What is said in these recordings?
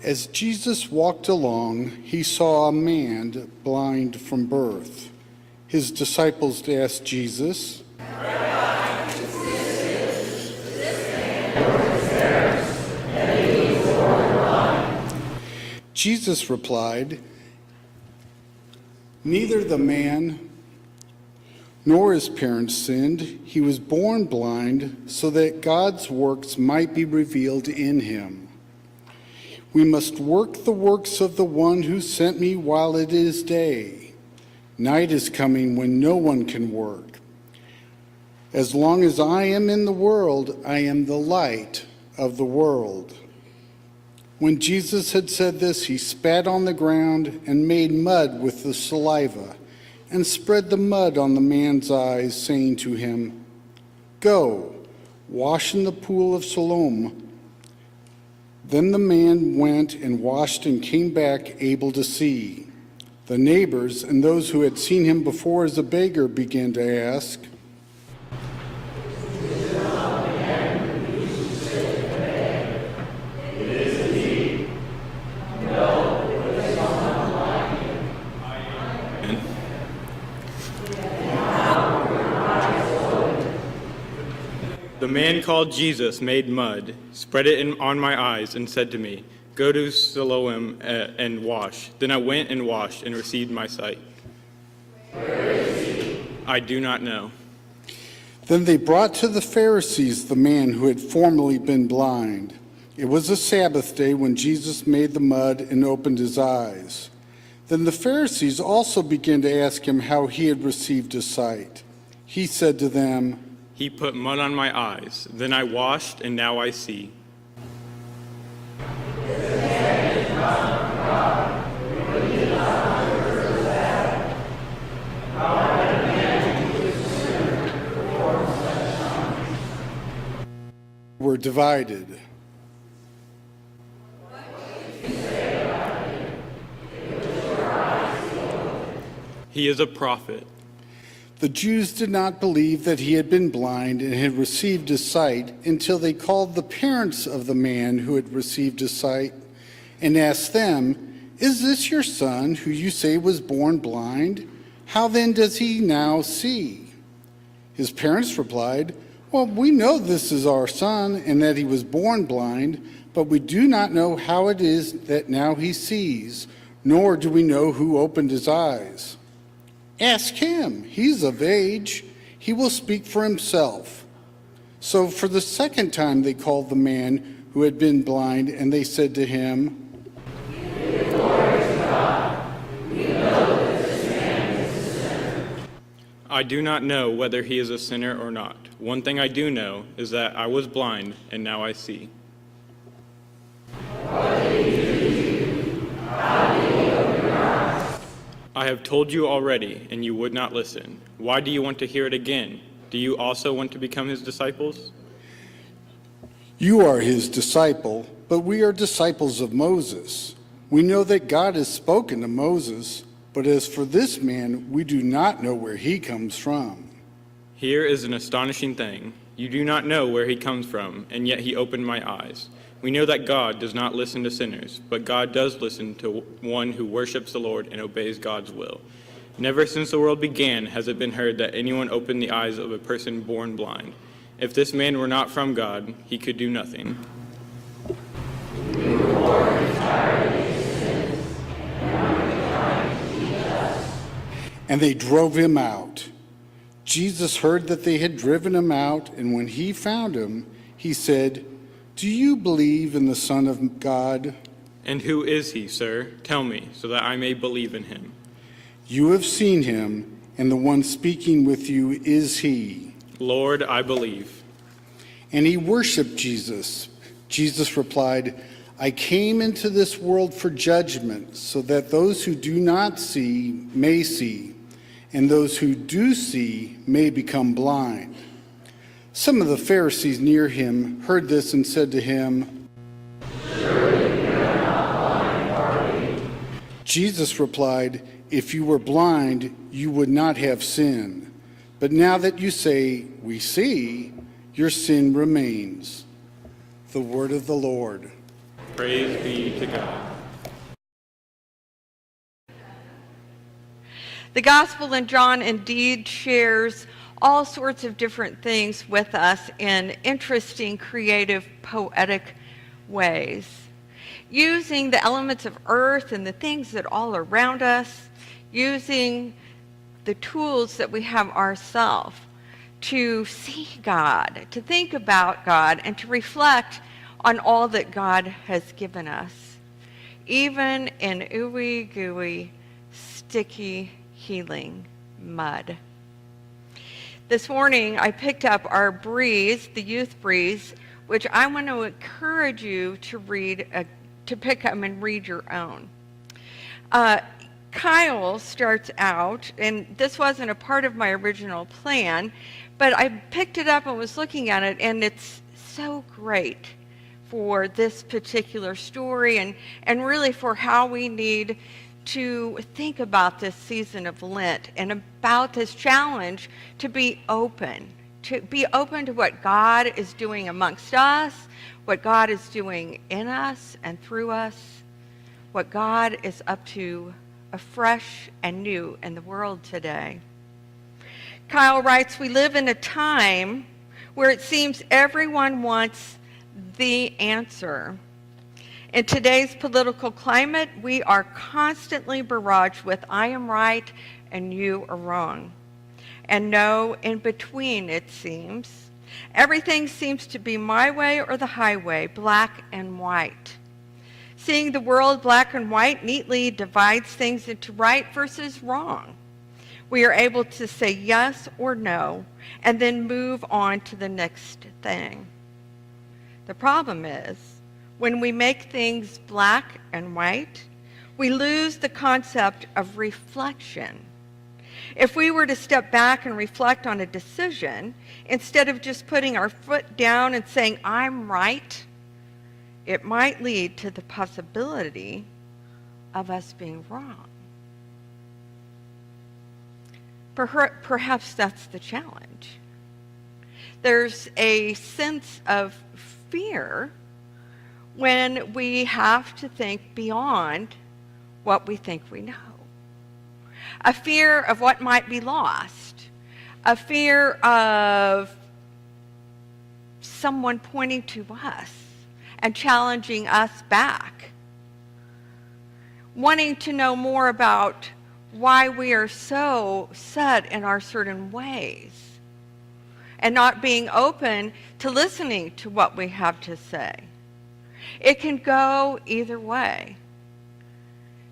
As Jesus walked along, he saw a man blind from birth. His disciples asked Jesus, Jesus replied, "Neither the man nor his parents sinned. He was born blind so that God's works might be revealed in him. We must work the works of the one who sent me while it is day. Night is coming when no one can work. As long as I am in the world, I am the light of the world." When Jesus had said this, he spat on the ground and made mud with the saliva and spread the mud on the man's eyes, saying to him, "Go, wash in the pool of Siloam." Then the man went and washed and came back able to see. The neighbors and those who had seen him before as a beggar began to ask, The man called Jesus made mud, spread it on my eyes, and said to me, "Go to Siloam and wash." Then I went and washed and received my sight. Where is he? I do not know. Then they brought to the Pharisees the man who had formerly been blind. It was a Sabbath day when Jesus made the mud and opened his eyes. Then the Pharisees also began to ask him how he had received his sight. He said to them, He put mud on my eyes. Then I washed, and now I see. Were divided. He is a prophet. The Jews did not believe that he had been blind and had received his sight until they called the parents of the man who had received his sight and asked them, "Is this your son who you say was born blind? How then does he now see?" His parents replied, "Well, we know this is our son and that he was born blind, but we do not know how it is that now he sees, nor do we know who opened his eyes. Ask him. He's of age. He will speak for himself." So for the second time they called the man who had been blind, and they said to him, I do not know whether he is a sinner or not. One thing I do know is that I was blind, and now I see. I have told you already, and you would not listen. Why do you want to hear it again? Do you also want to become his disciples? "You are his disciple, but we are disciples of Moses. We know that God has spoken to Moses, but as for this man, we do not know where he comes from." Here is an astonishing thing. You do not know where he comes from, and yet he opened my eyes. We know that God does not listen to sinners, but God does listen to one who worships the Lord and obeys God's will. Never since the world began has it been heard that anyone opened the eyes of a person born blind. If this man were not from God, he could do nothing. And they drove him out. Jesus heard that they had driven him out, and when he found him, he said, "Do you believe in the Son of God?" And who is he, sir? Tell me, so that I may believe in him. "You have seen him, and the one speaking with you is he." Lord, I believe. And he worshiped Jesus. Jesus replied, "I came into this world for judgment, so that those who do not see may see, and those who do see may become blind." Some of the Pharisees near him heard this and said to him, "Surely you are not blind, are we?" Jesus replied, "If you were blind, you would not have sin. But now that you say, 'We see,' your sin remains." The word of the Lord. Praise be to God. The Gospel in John indeed shares all sorts of different things with us in interesting, creative, poetic ways, using the elements of earth and the things that all around us, using the tools that we have ourselves to see God, to think about God, and to reflect on all that God has given us, even in ooey gooey, sticky, healing mud. This morning I picked up our breeze, the youth breeze, which I want to encourage you to pick up and read your own. Kyle starts out, and this wasn't a part of my original plan, but I picked it up and was looking at it, and it's so great for this particular story and really for how we need to think about this season of Lent and about this challenge to be open to what God is doing amongst us, what God is doing in us and through us, what God is up to afresh and new in the world today. Kyle writes, "We live in a time where it seems everyone wants the answer. In today's political climate, we are constantly barraged with I am right and you are wrong. And no in between, it seems. Everything seems to be my way or the highway, black and white. Seeing the world black and white neatly divides things into right versus wrong. We are able to say yes or no and then move on to the next thing. The problem is, when we make things black and white, we lose the concept of reflection. If we were to step back and reflect on a decision, instead of just putting our foot down and saying, I'm right, it might lead to the possibility of us being wrong. Perhaps that's the challenge. There's a sense of fear when we have to think beyond what we think we know. A fear of what might be lost. A fear of someone pointing to us and challenging us back. Wanting to know more about why we are so set in our certain ways. And not being open to listening to what we have to say. It can go either way.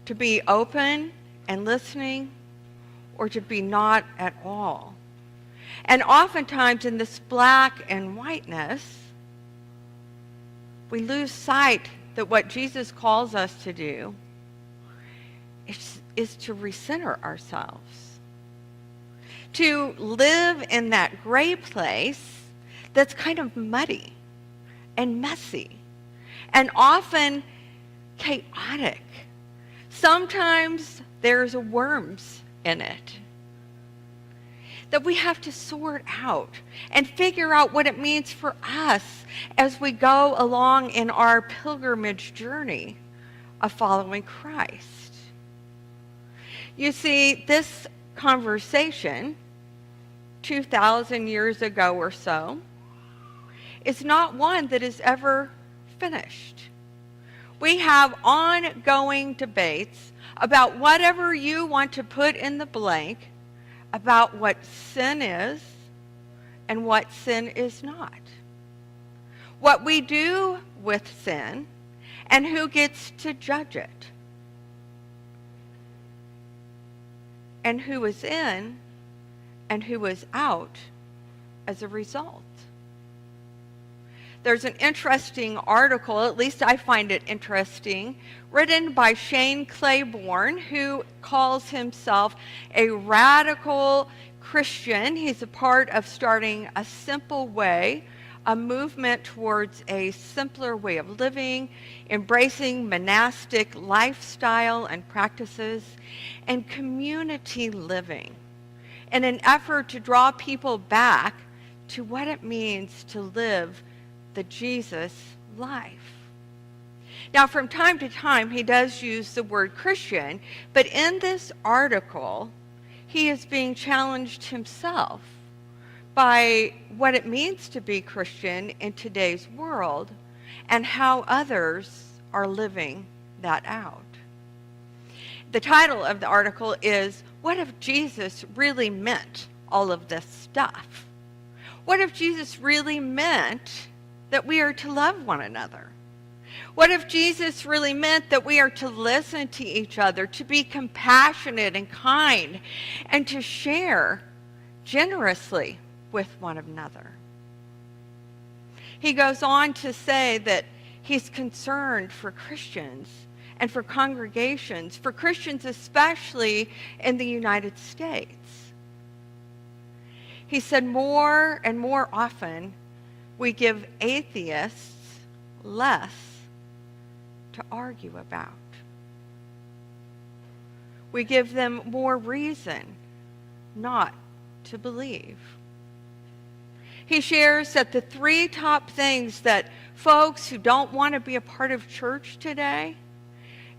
To be open and listening, or to be not at all. And oftentimes in this black and whiteness, we lose sight that what Jesus calls us to do is to recenter ourselves. To live in that gray place that's kind of muddy and messy and often chaotic. Sometimes there's worms in it that we have to sort out and figure out what it means for us as we go along in our pilgrimage journey of following Christ. You see, this conversation 2,000 years ago or so is not one that is ever finished. We have ongoing debates about whatever you want to put in the blank about what sin is and what sin is not. What we do with sin and who gets to judge it. And who is in and who is out as a result. There's an interesting article, at least I find it interesting, written by Shane Claiborne, who calls himself a radical Christian. He's a part of starting A Simple Way, a movement towards a simpler way of living, embracing monastic lifestyle and practices, and community living, in an effort to draw people back to what it means to live the Jesus life. Now, from time to time, he does use the word Christian, but in this article, he is being challenged himself by what it means to be Christian in today's world and how others are living that out. The title of the article is, "What if Jesus really meant all of this stuff? What if Jesus really meant that we are to love one another? What if Jesus really meant that we are to listen to each other, to be compassionate and kind, and to share generously with one another?" He goes on to say that he's concerned for Christians and for congregations, for Christians especially in the United States. He said more and more often we give atheists less to argue about. We give them more reason not to believe. He shares that the 3 top things that folks who don't want to be a part of church today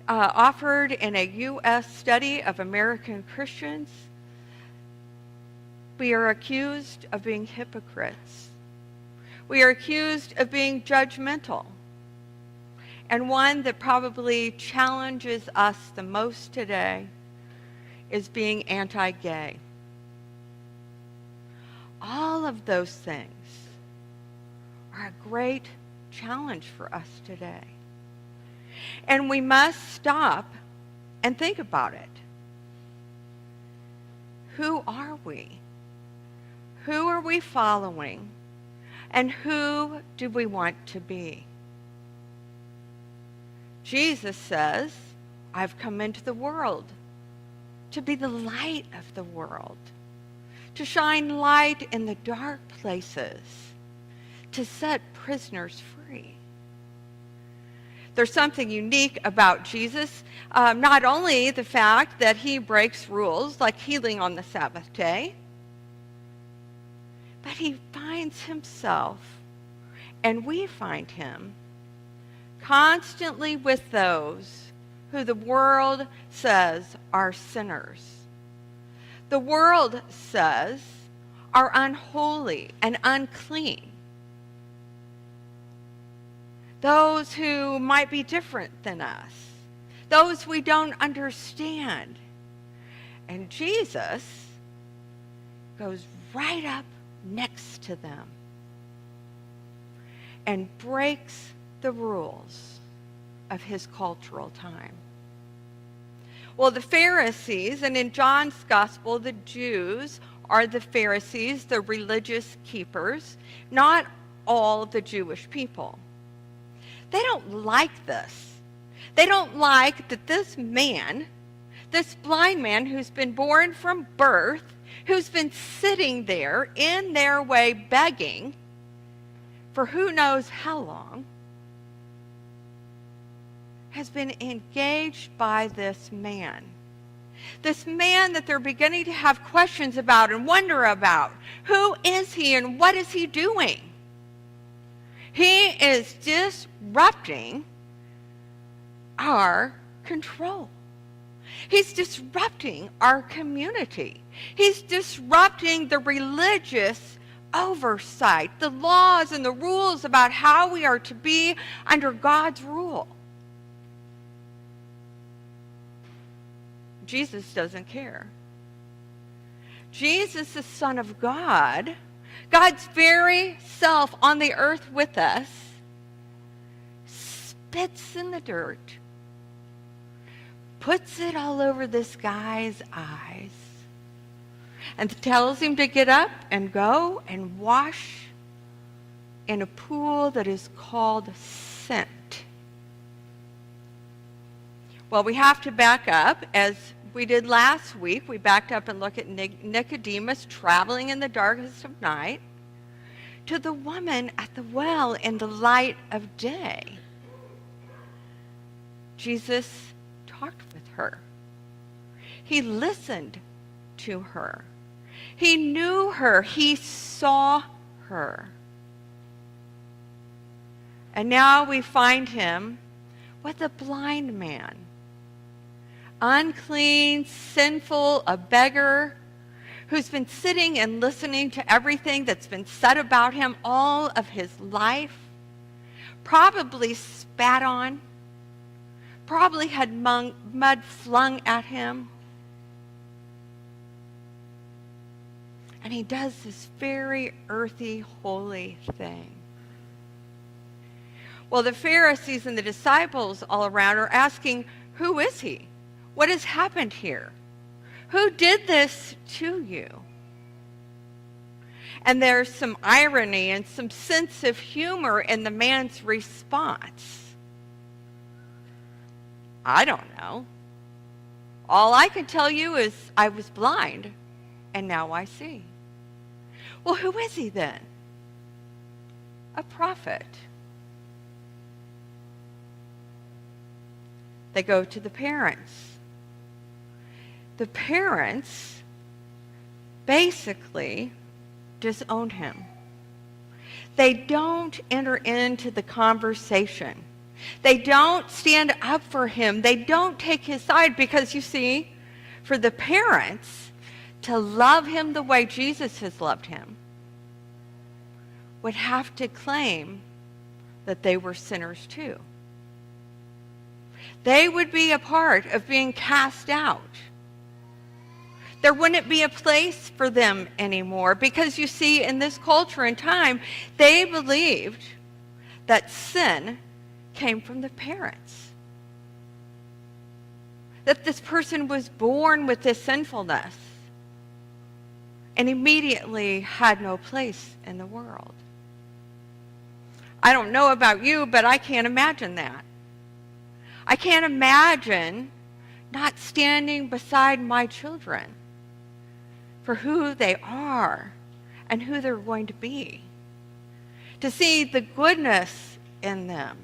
offered in a U.S. study of American Christians, we are accused of being hypocrites. We are accused of being judgmental. And one that probably challenges us the most today is being anti-gay. All of those things are a great challenge for us today. And we must stop and think about it. Who are we? Who are we following? And who do we want to be? Jesus says, "I've come into the world to be the light of the world, to shine light in the dark places, to set prisoners free." There's something unique about Jesus, not only the fact that he breaks rules like healing on the Sabbath day, but he finds himself, and we find him, constantly with those who the world says are sinners. The world says are unholy and unclean. Those who might be different than us. Those we don't understand. And Jesus goes right up next to them and breaks the rules of his cultural time. Well, the Pharisees, and in John's gospel, the Jews are the Pharisees, the religious keepers, not all the Jewish people. They don't like this. They don't like that this man, this blind man who's been born from birth, who's been sitting there in their way begging for who knows how long, has been engaged by this man. This man that they're beginning to have questions about and wonder about. Who is he and what is he doing? He is disrupting our control. He's disrupting our community. He's disrupting the religious oversight, the laws and the rules about how we are to be under God's rule. Jesus doesn't care. Jesus, the Son of God, God's very self on the earth with us, spits in the dirt, puts it all over this guy's eyes, and tells him to get up and go and wash in a pool that is called Scent. Well, we have to back up, as we did last week. We backed up and looked at Nicodemus traveling in the darkest of night to the woman at the well in the light of day. Jesus talked with her. He listened to her. He knew her. He saw her. And now we find him with a blind man, unclean, sinful, a beggar, who's been sitting and listening to everything that's been said about him all of his life, probably spat on, probably had mud flung at him. And he does this very earthy, holy thing. Well, the Pharisees and the disciples all around are asking, who is he? What has happened here? Who did this to you? And there's some irony and some sense of humor in the man's response. I don't know. All I can tell you is I was blind, and now I see. Well, who is he then? A prophet. They go to the parents. The parents basically disown him. They don't enter into the conversation. They don't stand up for him. They don't take his side because, you see, for the parents to love him the way Jesus has loved him would have to claim that they were sinners too. They would be a part of being cast out. There wouldn't be a place for them anymore because, you see, in this culture and time, they believed that sin came from the parents. That this person was born with this sinfulness and immediately had no place in the world. I don't know about you, but I can't imagine that. I can't imagine not standing beside my children for who they are and who they're going to be. To see the goodness in them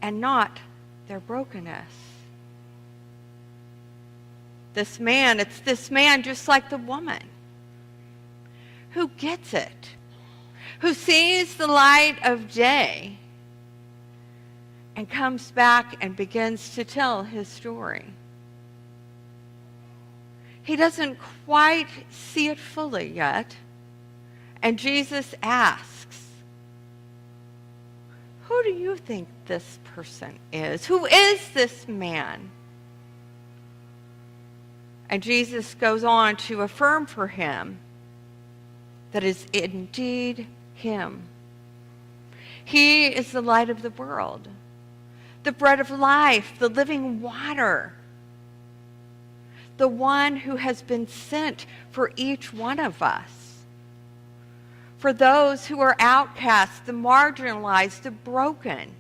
and not their brokenness. This man, it's this man just like the woman who gets it, who sees the light of day and comes back and begins to tell his story. He doesn't quite see it fully yet, and Jesus asks, who do you think this person is? Who is this man? And Jesus goes on to affirm for him that is indeed him. He is the light of the world, the bread of life, the living water, the one who has been sent for each one of us, for those who are outcasts, the marginalized, the broken.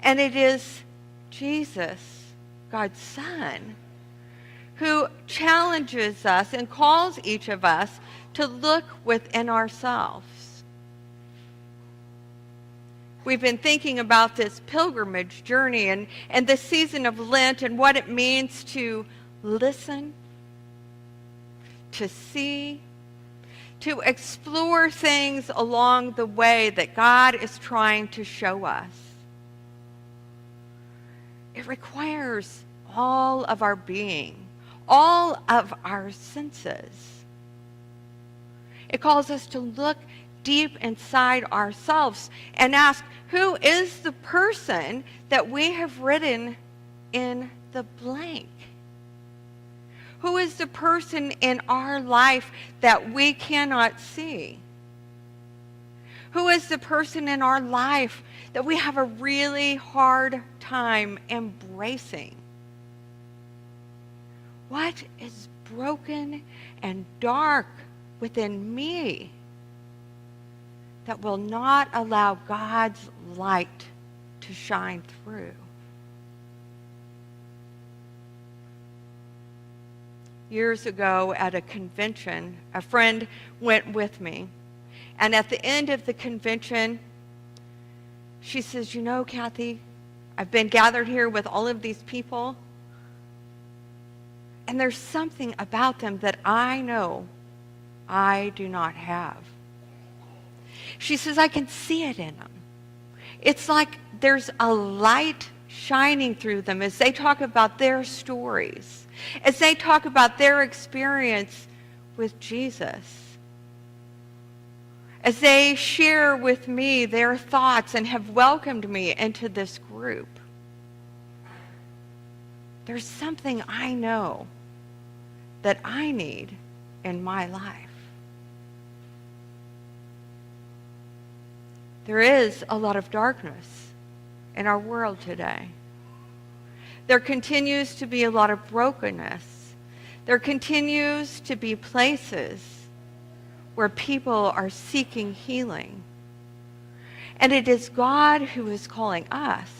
And it is Jesus, God's Son, who challenges us and calls each of us to look within ourselves. We've been thinking about this pilgrimage journey and the season of Lent and what it means to listen, to see, to explore things along the way that God is trying to show us. It requires all of our being, all of our senses. It calls us to look deep inside ourselves and ask, who is the person that we have written in the blank? Who is the person in our life that we cannot see? Who is the person in our life that we have a really hard time embracing? What is broken and dark within me that will not allow God's light to shine through? Years ago at a convention, a friend went with me. And at the end of the convention, she says, you know, Kathy, I've been gathered here with all of these people, and there's something about them that I know I do not have. She says, I can see it in them. It's like there's a light shining through them as they talk about their stories, as they talk about their experience with Jesus, as they share with me their thoughts and have welcomed me into this group. There's something I know that I need in my life. There is a lot of darkness in our world today. There continues to be a lot of brokenness. There continues to be places where people are seeking healing. And it is God who is calling us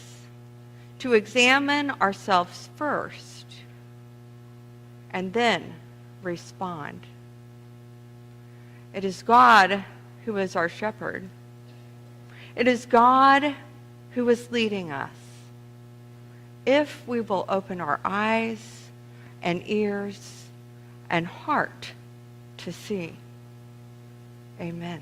to examine ourselves first and then respond. It is God who is our shepherd. It is God who is leading us. If we will open our eyes and ears and heart to see. Amen.